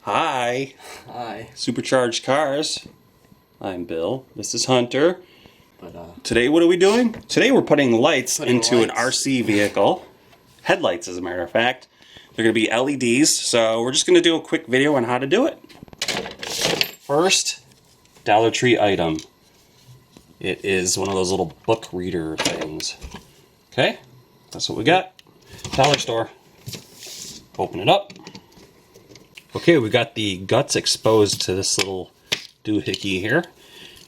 Hi. Hi. Supercharged Cars. I'm Bill. This is Hunter. But Today what are we doing? Today we're putting lights into an lights. RC vehicle. Headlights, as a matter of fact. They're going to be LEDs, so we're just going to do a quick video on how to do it. First, Dollar Tree item. It is one of those little book reader things. Okay, that's what we got. Dollar store. Open it up. Okay, we got the guts exposed to this little doohickey here.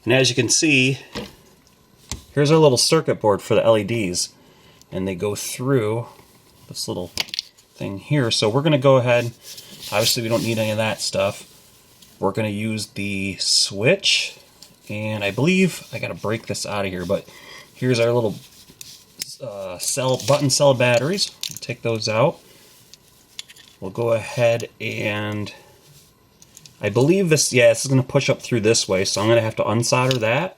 And as you can see, here's our little circuit board for the LEDs. And they go through this little thing here. So we're going to go ahead, obviously we don't need any of that stuff. We're going to use the switch. And I believe I got to break this out of here, but here's our little button cell batteries. We'll take those out. We'll go ahead and I believe this is going to push up through this way, so I'm going to have to unsolder that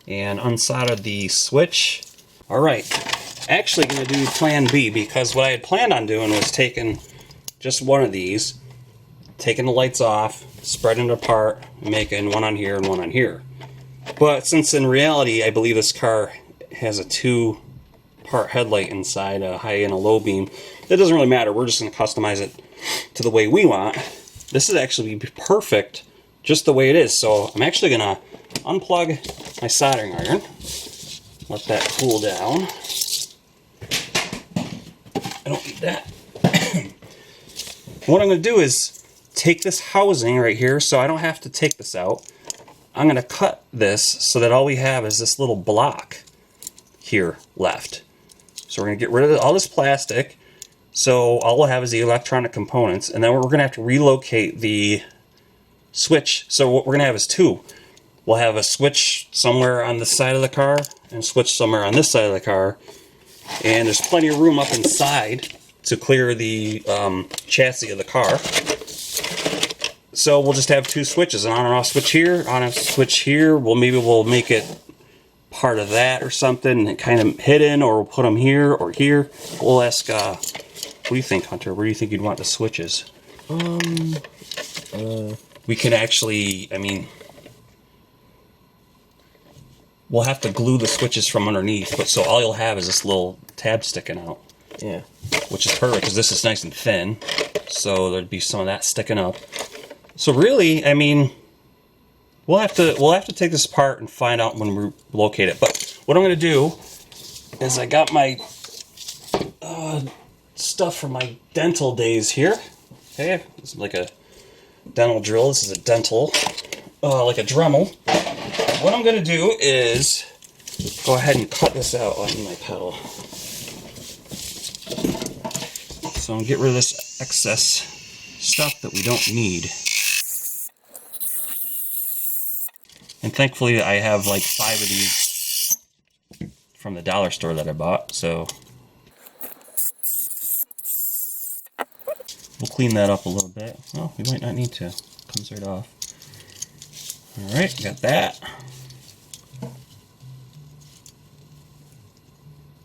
and unsolder the switch. Alright, actually going to do plan B, because what I had planned on doing was taking just one of these, taking the lights off, spreading it apart, making one on here and one on here. But since in reality I believe this car has a two-part headlight inside, a high and a low beam, it doesn't really matter. We're just going to customize it to the way we want. This is actually perfect just the way it is. So I'm actually going to unplug my soldering iron, let that cool down. I don't need that. What I'm going to do is take this housing right here, so I don't have to take this out. I'm going to cut this so that all we have is this little block here left. So we're going to get rid of all this plastic. So all we'll have is the electronic components, and then we're going to have to relocate the switch. So what we're going to have is two. We'll have a switch somewhere on this side of the car and a switch somewhere on this side of the car. And there's plenty of room up inside to clear the chassis of the car. So we'll just have two switches, an on and off switch here, on and off switch here. Maybe we'll make it part of that or something, and kind of hidden, or we'll put them here or here. We'll ask, what do you think, Hunter? Where do you think you'd want the switches? We can actually, we'll have to glue the switches from underneath, but so all you'll have is this little tab sticking out. yeah. Which is perfect, because this is nice and thin, so there'd be some of that sticking up. So really, we'll have to take this apart and find out when we locate it. But what I'm going to do is I got my stuff from my dental days here. Okay, this is like a dental drill. This is a dental, like a Dremel. What I'm going to do is go ahead and cut this out on my pedal. So I'm going to get rid of this excess stuff that we don't need. And thankfully I have like 5 of these from the dollar store that I bought, so we'll clean that up a little bit. Oh, we might not need to. Comes right off. Alright, got that.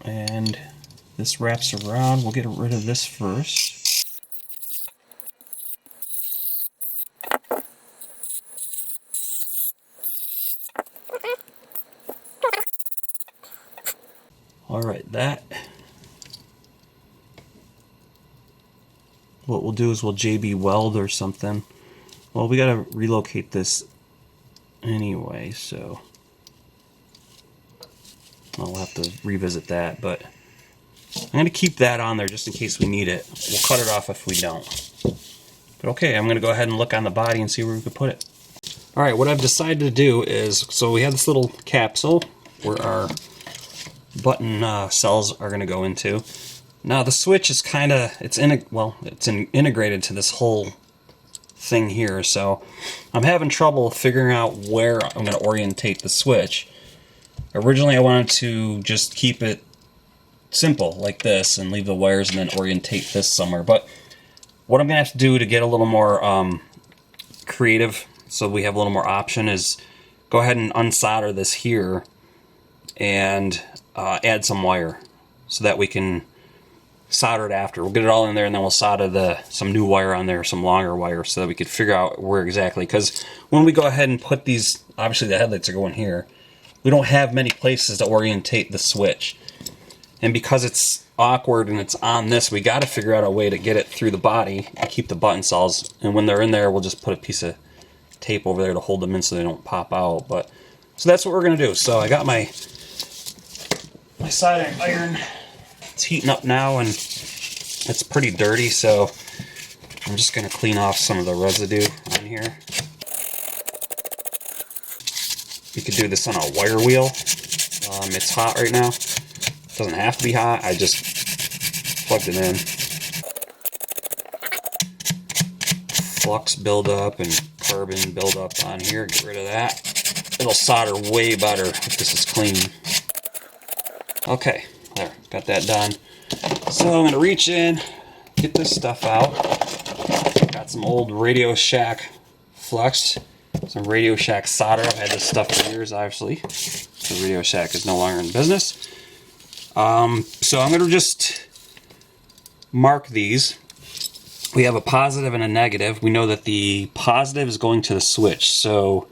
And this wraps around. We'll get rid of this first. Alright, that. What we'll do is we'll JB weld or something. Well, we gotta relocate this anyway, so I'll have to revisit that, but I'm gonna keep that on there just in case we need it. We'll cut it off if we don't. But okay, I'm gonna go ahead and look on the body and see where we could put it. Alright, what I've decided to do is, so we have this little capsule where our button cells are going to go into. Now the switch is kind of, it's integrated to this whole thing here, so I'm having trouble figuring out where I'm going to orientate the switch. Originally I wanted to just keep it simple like this and leave the wires and then orientate this somewhere, but what I'm going to have to do to get a little more creative, so we have a little more option, is go ahead and unsolder this here and add some wire so that we can solder it after. We'll get it all in there, and then we'll solder some new wire on there, some longer wire, so that we could figure out where exactly. Because when we go ahead and put these, obviously the headlights are going here, we don't have many places to orientate the switch. And because it's awkward and it's on this, we got to figure out a way to get it through the body and keep the button cells. And when they're in there, we'll just put a piece of tape over there to hold them in so they don't pop out. But so that's what we're gonna do. So I got my soldering iron. It's heating up now and it's pretty dirty, so I'm just gonna clean off some of the residue on here. You could do this on a wire wheel. It's hot right now. It doesn't have to be hot. I just plugged it in. Flux buildup and carbon buildup on here. Get rid of that. It'll solder way better if this is clean. Okay, there, got that done. So I'm gonna reach in, get this stuff out. Got some old Radio Shack flux, some Radio Shack solder. I've had this stuff for years, obviously. The Radio Shack is no longer in business. So I'm gonna just mark these. We have a positive and a negative. We know that the positive is going to the switch, so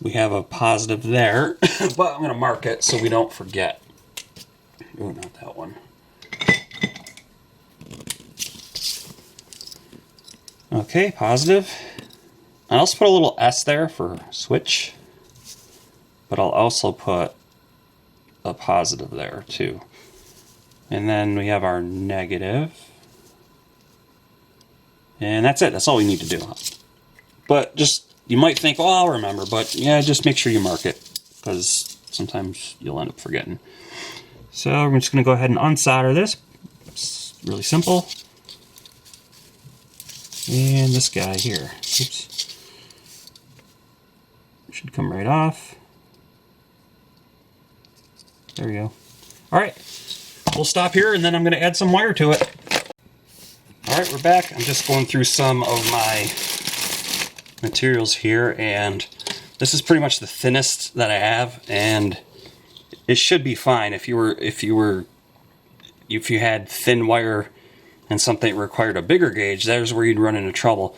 we have a positive there, but I'm going to mark it so we don't forget. Oh, not that one. Okay, positive. I'll also put a little S there for switch, but I'll also put a positive there too. And then we have our negative. And that's it. That's all we need to do. But just, you might think, oh, I'll remember. But yeah, just make sure you mark it, because sometimes you'll end up forgetting. So we're just going to go ahead and unsolder this. It's really simple. And this guy here. Oops. Should come right off. There we go. All right. We'll stop here, and then I'm going to add some wire to it. Alright, we're back. I'm just going through some of my materials here, and this is pretty much the thinnest that I have, and it should be fine. If you had thin wire and something that required a bigger gauge, there's where you'd run into trouble.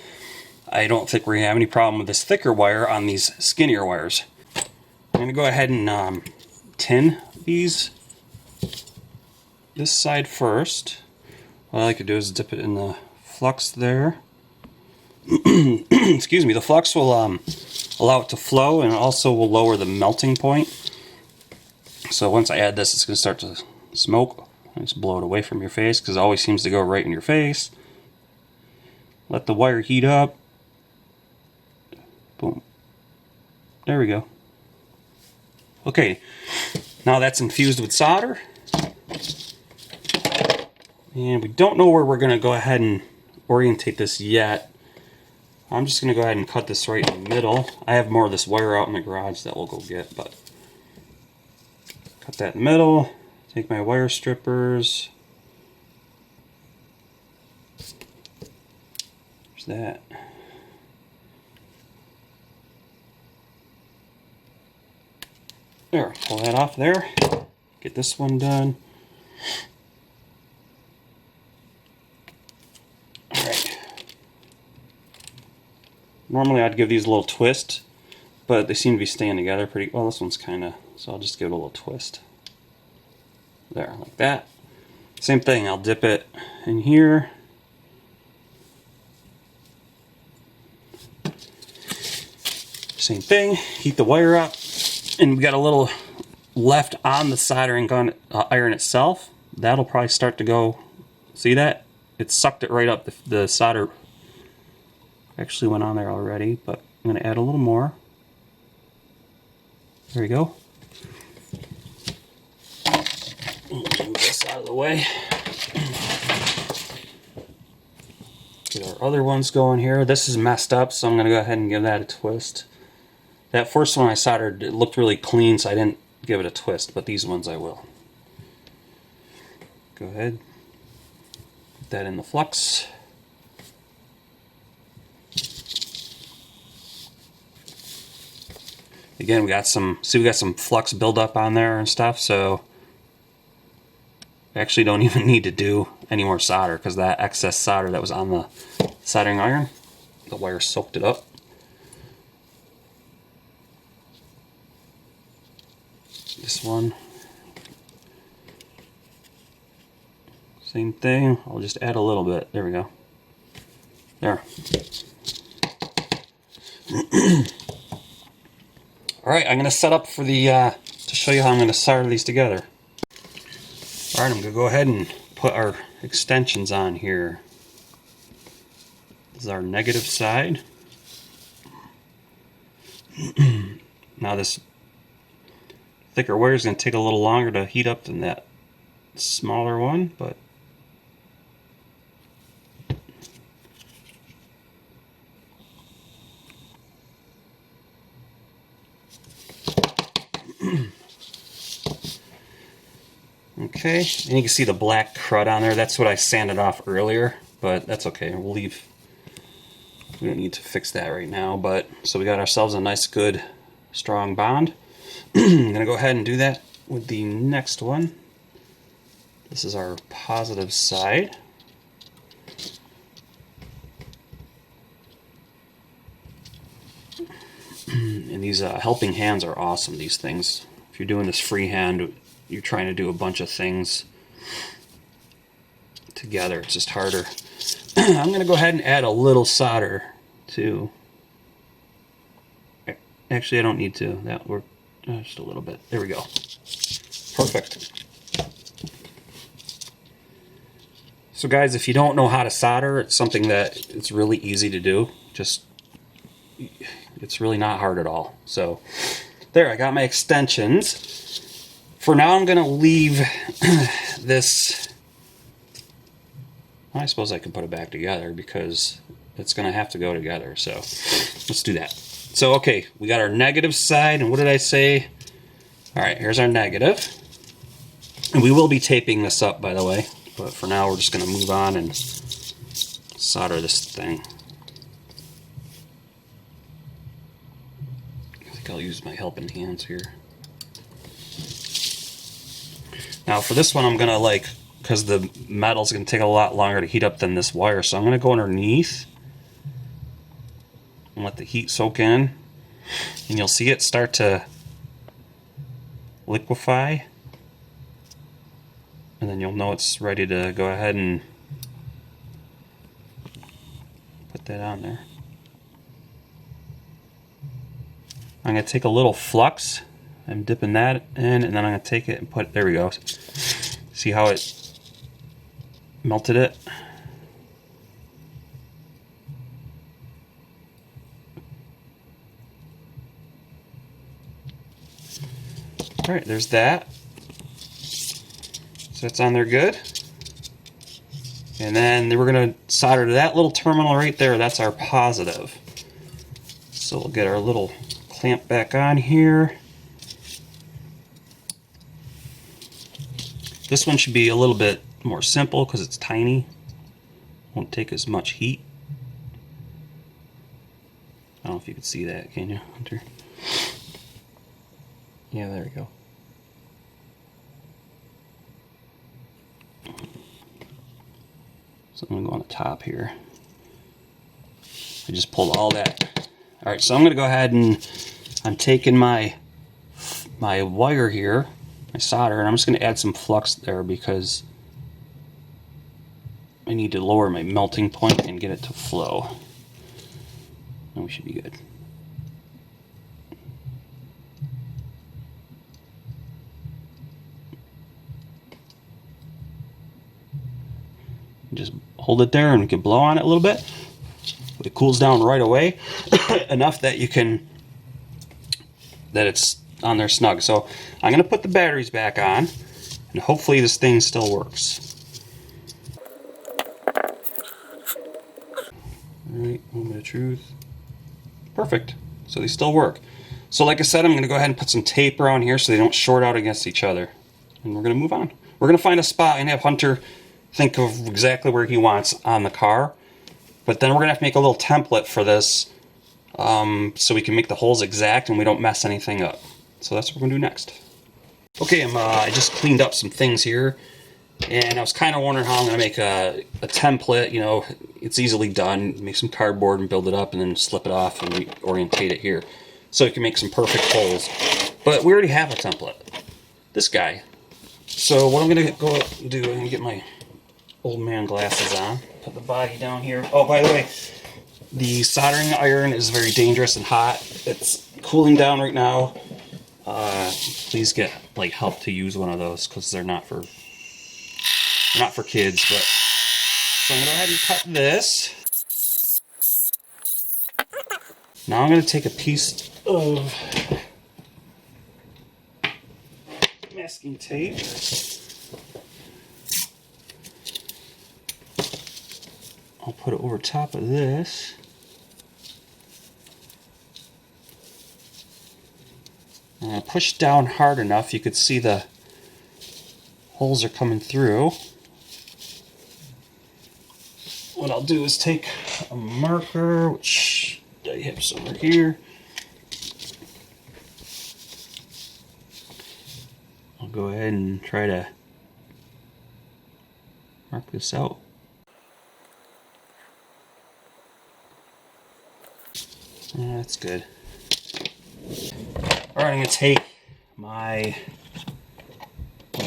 I don't think we're gonna have any problem with this thicker wire on these skinnier wires. I'm gonna go ahead and tin these this side first. What I like to do is dip it in the flux there. Excuse me, the flux will allow it to flow, and also will lower the melting point. So once I add this, it's going to start to smoke. Just blow it away from your face, because it always seems to go right in your face. Let the wire heat up. Boom. There we go. Okay, now that's infused with solder. And we don't know where we're going to go ahead and orientate this yet. I'm just going to go ahead and cut this right in the middle. I have more of this wire out in the garage that we'll go get, but cut that in the middle. Take my wire strippers. There's that. There, pull that off there. Get this one done. Normally I'd give these a little twist, but they seem to be staying together pretty well. This one's kind of, so I'll just give it a little twist. There, like that. Same thing, I'll dip it in here. Same thing, heat the wire up, and we got a little left on the soldering gun iron itself. That'll probably start to go, see that? It sucked it right up. The solder actually went on there already, but I'm going to add a little more. There we go. Move this out of the way. Get our other ones going here. This is messed up, so I'm going to go ahead and give that a twist. That first one I soldered, it looked really clean, so I didn't give it a twist, but these ones I will. Go ahead. Put that in the flux. Again, we got some flux buildup on there and stuff, so actually don't even need to do any more solder because that excess solder that was on the soldering iron, the wire soaked it up. This one, same thing. I'll just add a little bit. There we go. There. Alright, I'm going to set up for the, to show you how I'm going to solder these together. Alright, I'm going to go ahead and put our extensions on here. This is our negative side. Now this thicker wire is going to take a little longer to heat up than that smaller one, but okay, and you can see the black crud on there. That's what I sanded off earlier, but that's okay. We'll leave. We don't need to fix that right now, but so we got ourselves a nice, good, strong bond. I'm going to go ahead and do that with the next one. This is our positive side. And these helping hands are awesome, these things. If you're doing this freehand, you're trying to do a bunch of things together. It's just harder. I'm going to go ahead and add a little solder too. Actually, I don't need to. That worked just a little bit. There we go. Perfect. So guys, if you don't know how to solder, it's something that it's really easy to do. Just, it's really not hard at all. So there, I got my extensions. For now, I'm going to leave this. I suppose I can put it back together because it's going to have to go together. So let's do that. So, okay, we got our negative side, and what did I say? All right, here's our negative. And we will be taping this up, by the way, but for now we're just going to move on and solder this thing. I think I'll use my helping hands here. Now for this one, I'm going to because the metal's going to take a lot longer to heat up than this wire, so I'm going to go underneath and let the heat soak in, and you'll see it start to liquefy, and then you'll know it's ready to go ahead and put that on there. I'm going to take a little flux, I'm dipping that in, and then I'm going to take it and put, there we go. See how it melted it? Alright, there's that. So it's on there good. And then we're going to solder to that little terminal right there. That's our positive. So we'll get our little clamp back on here. This one should be a little bit more simple because it's tiny. Won't take as much heat. I don't know if you can see that, can you, Hunter? Yeah, there we go. So I'm going to go on the top here. I just pulled all that. Alright, so I'm going to go ahead and I'm taking my wire here, my solder, and I'm just going to add some flux there because I need to lower my melting point and get it to flow. And we should be good. Just hold it there and we can blow on it a little bit. It cools down right away enough that you can, that it's on there snug. So I'm going to put the batteries back on and hopefully this thing still works. Alright, moment of truth. Perfect. So they still work. So like I said, I'm going to go ahead and put some tape around here so they don't short out against each other. And we're going to move on. We're going to find a spot and have Hunter think of exactly where he wants on the car. But then we're going to have to make a little template for this so we can make the holes exact and we don't mess anything up. So that's what we're going to do next. Okay, I just cleaned up some things here. And I was kind of wondering how I'm going to make a template. You know, it's easily done. Make some cardboard and build it up and then slip it off and reorientate it here. So you can make some perfect holes. But we already have a template. This guy. So what I'm going to go do, I'm going to get my old man glasses on. Put the body down here. Oh, by the way, the soldering iron is very dangerous and hot. It's cooling down right now. Please get like help to use one of those because they're not for kids. But so I'm gonna go ahead and cut this. Now I'm gonna take a piece of masking tape. I'll put it over top of this. And I push down hard enough, you could see the holes are coming through. What I'll do is take a marker, which I have somewhere here. I'll go ahead and try to mark this out. That's good. Alright, I'm going to take my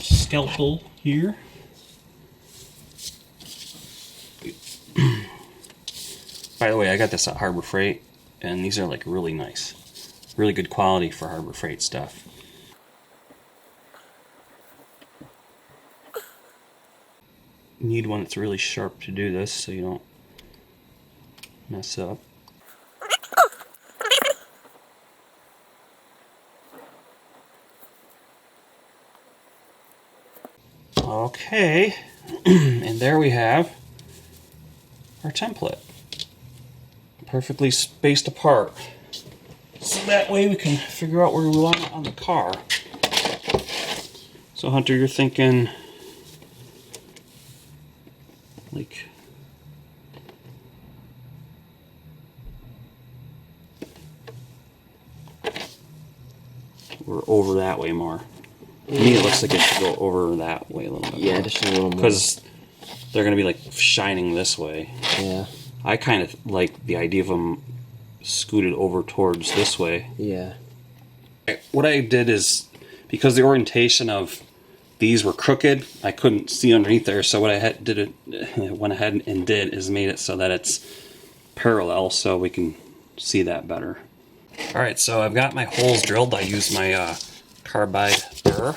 scalpel here. By the way, I got this at Harbor Freight, and these are like really nice. Really good quality for Harbor Freight stuff. You need one that's really sharp to do this so you don't mess up. Okay, and there we have our template. Perfectly spaced apart. So that way we can figure out where we want it on the car. So Hunter, you're thinking like we're over that way more. To me, it looks like it should go over that way a little bit. Yeah, just a little more. Because they're going to be like shining this way. Yeah. I kind of like the idea of them scooted over towards this way. Yeah. What I did is, because the orientation of these were crooked, I couldn't see underneath there. So what I went ahead and did is made it so that it's parallel, so we can see that better. All right, so I've got my holes drilled. I used my carbide burr,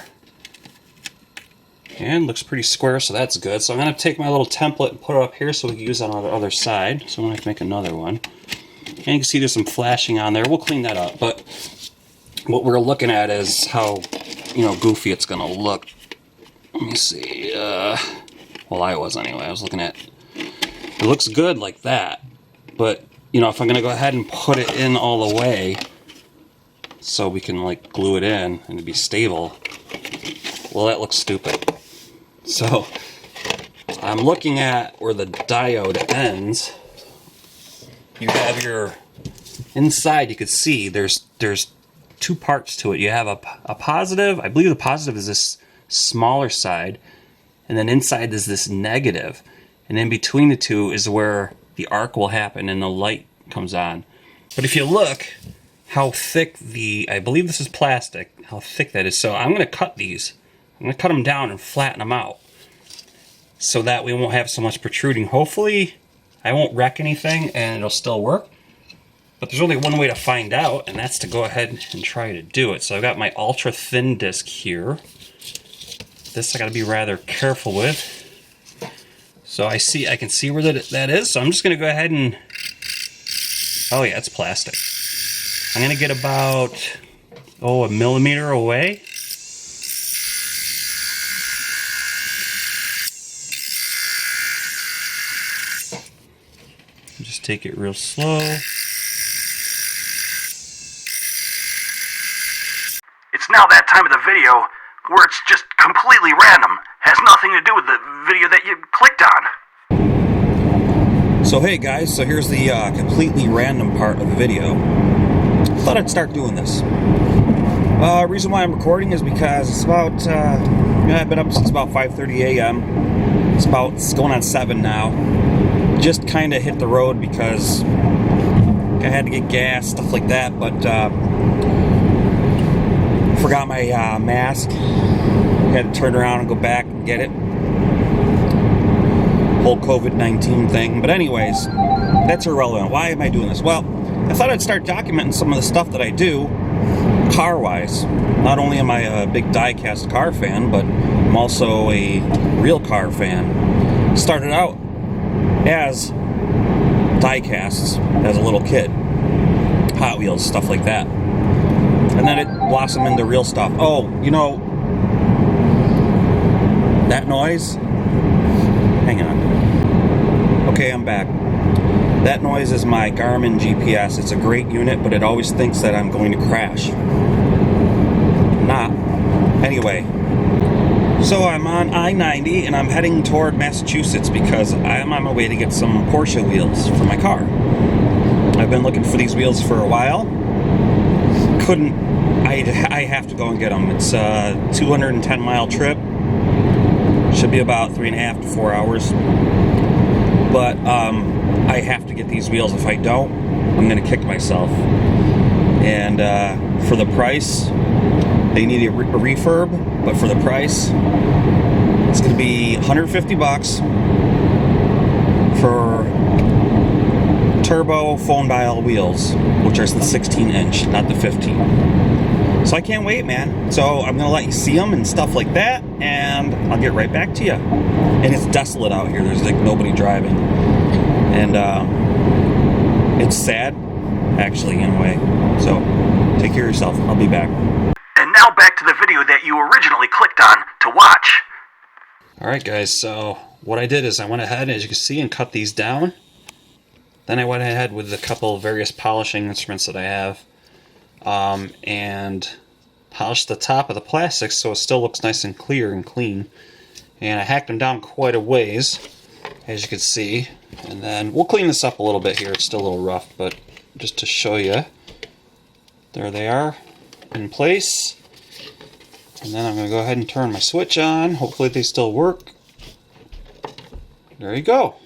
and looks pretty square, so that's good. So I'm going to take my little template and put it up here so we can use it on the other side. So I'm going to make another one, and you can see there's some flashing on there. We'll clean that up, but what we're looking at is how, you know, goofy it's going to look. Let me see. Well, I was anyway. I was looking at it. Looks good like that, but you know, if I'm going to go ahead and put it in all the way so we can like glue it in and it'd be stable, well, that looks stupid. So I'm looking at where the diode ends. You have your inside, you could see there's two parts to it. You have a positive. I believe the positive is this smaller side, and then inside is this negative, and in between the two is where the arc will happen and the light comes on. But if you look how thick I believe this is plastic, how thick that is. So I'm going to cut these. I'm going to cut them down and flatten them out so that we won't have so much protruding. Hopefully I won't wreck anything and it'll still work. But there's only one way to find out, and that's to go ahead and try to do it. So I've got my ultra thin disc here. This I got to be rather careful with. So I can see where that is. So I'm just going to go ahead and, oh yeah, it's plastic. I'm going to get about, a millimeter away. Just take it real slow. It's now that time of the video where it's just completely random. Has nothing to do with the video that you clicked on. So hey guys, so here's the completely random part of the video. Thought I'd start doing this. Reason why I'm recording is because it's about Yeah, I've been up since about 5:30 a.m. It's going on 7 now. Just kind of hit the road because I had to get gas, stuff like that, but forgot my mask. Had to turn around and go back and get it. Whole COVID-19 thing. But anyways, that's irrelevant. Why am I doing this? Well, I thought I'd start documenting some of the stuff that I do car-wise. Not only am I a big die-cast car fan, but I'm also a real car fan. Started out as die-casts as a little kid. Hot Wheels, stuff like that. And then it blossomed into real stuff. Oh, you know, that noise? Hang on. Okay, I'm back. That noise is my Garmin GPS. It's a great unit, but it always thinks that I'm going to crash. Not. Anyway, so I'm on I-90 and I'm heading toward Massachusetts because I'm on my way to get some Porsche wheels for my car. I've been looking for these wheels for a while. I have to go and get them. It's a 210-mile trip. Should be about 3.5 to 4 hours. But I have to get these wheels. If I don't, I'm going to kick myself. And for the price, they need a refurb. But for the price, it's going to be $150 for turbo phone dial wheels, which are the 16-inch, not the 15. So I can't wait, man. So I'm gonna let you see them and stuff like that, and I'll get right back to you. And it's desolate out here. There's like nobody driving, and it's sad, actually, in a way. So take care of yourself. I'll be back. And now back to the video that you originally clicked on to watch. All right, guys. So what I did is I went ahead, as you can see, and cut these down. Then I went ahead with a couple of various polishing instruments that I have and polished the top of the plastic so it still looks nice and clear and clean. And I hacked them down quite a ways, as you can see. And then we'll clean this up a little bit here. It's still a little rough, but just to show you, there they are in place. And then I'm going to go ahead and turn my switch on. Hopefully they still work. There you go.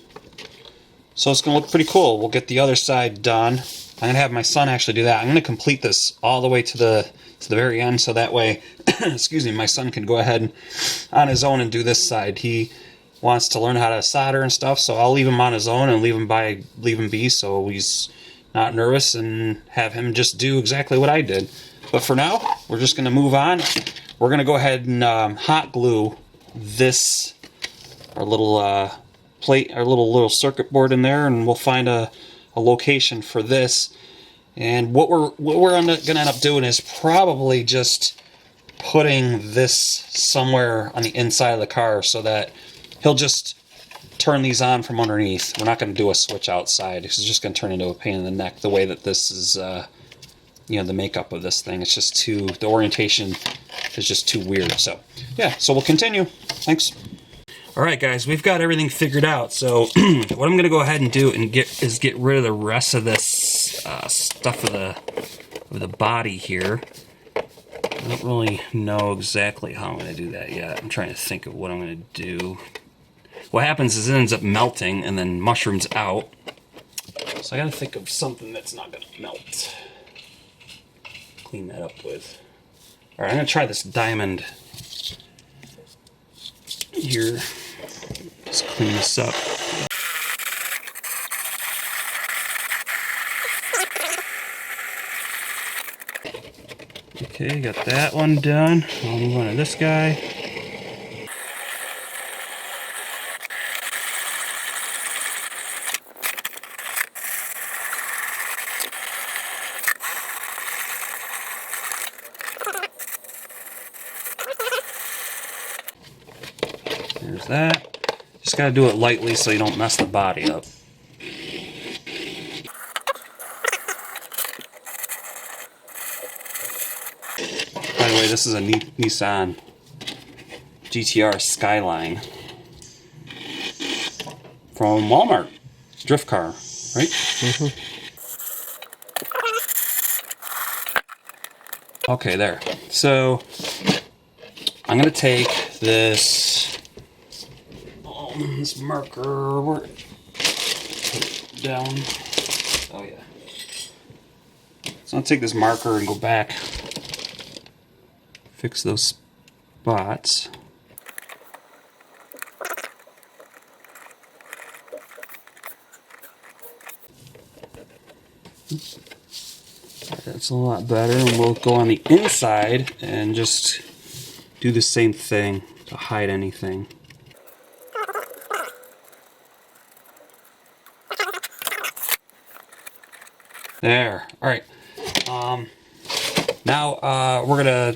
So it's going to look pretty cool. We'll get the other side done. I'm going to have my son actually do that. I'm going to complete this all the way to the very end, so that way, excuse me, my son can go ahead and, on his own and do this side. He wants to learn how to solder and stuff, so I'll leave him on his own and leave him be, so he's not nervous, and have him just do exactly what I did. But for now, we're just going to move on. We're going to go ahead and hot glue this, our little plate, our little circuit board in there, and we'll find a location for this. And what we're gonna end up doing is probably just putting this somewhere on the inside of the car so that he'll just turn these on from underneath. We're not going to do a switch outside. It's just going to turn into a pain in the neck the way that this is, you know, the makeup of this thing. It's just too, the orientation is just too weird. So yeah, so we'll continue. Thanks. Alright guys, we've got everything figured out, so what I'm going to go ahead and do and get rid of the rest of this stuff of the body here. I don't really know exactly how I'm going to do that yet. I'm trying to think of what I'm going to do. What happens is it ends up melting and then mushrooms out. So I got to think of something that's not going to melt. Clean that up with. Alright, I'm going to try this diamond here. Let's clean this up. Okay, got that one done. I'll move on to this guy. There's that. Just gotta do it lightly so you don't mess the body up. By the way, this is a Nissan GTR Skyline from Walmart. Drift car, right? Mm-hmm. Okay, there. So I'm gonna take this this marker. Where put it down? Oh yeah. So I'll take this marker and go back, fix those spots. That's a lot better, and we'll go on the inside and just do the same thing to hide anything. There. All right. Now we're gonna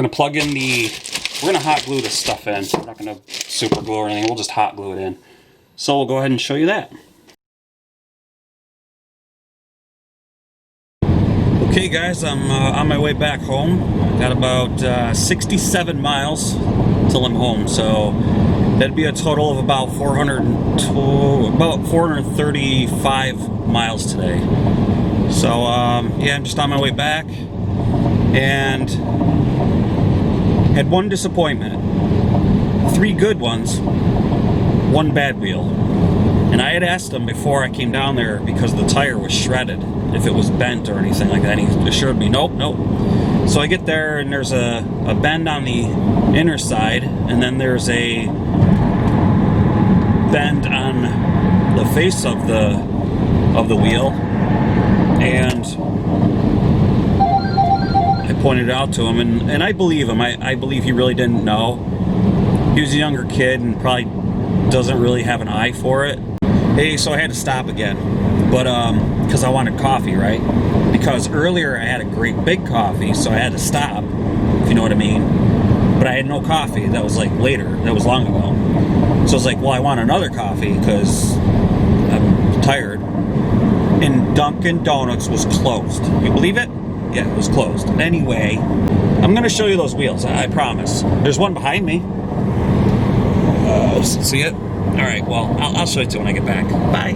plug in we're gonna hot glue this stuff in. We're not gonna super glue or anything. We'll just hot glue it in. So we'll go ahead and show you that. Okay guys, I'm on my way back home. Got about 67 miles till I'm home, so that'd be a total of about 435 miles today. So yeah, I'm just on my way back, and had one disappointment, 3 good ones, 1 bad wheel. And I had asked him before I came down there, because the tire was shredded, if it was bent or anything like that. And he assured me, nope, nope. So I get there, and there's a bend on the inner side, and then there's a bend on the face of the wheel. And I pointed it out to him, and I believe him. I believe he really didn't know. He was a younger kid and probably doesn't really have an eye for it. Hey, so I had to stop again, but because I wanted coffee, right? Because earlier I had a great big coffee, so I had to stop, if you know what I mean. But I had no coffee. That was like later. That was long ago. So I was like, well, I want another coffee because I'm tired. And Dunkin' Donuts was closed. You believe it? Yeah, it was closed. Anyway, I'm going to show you those wheels, I promise. There's one behind me. See it? All right, well, I'll show it to you when I get back. Bye.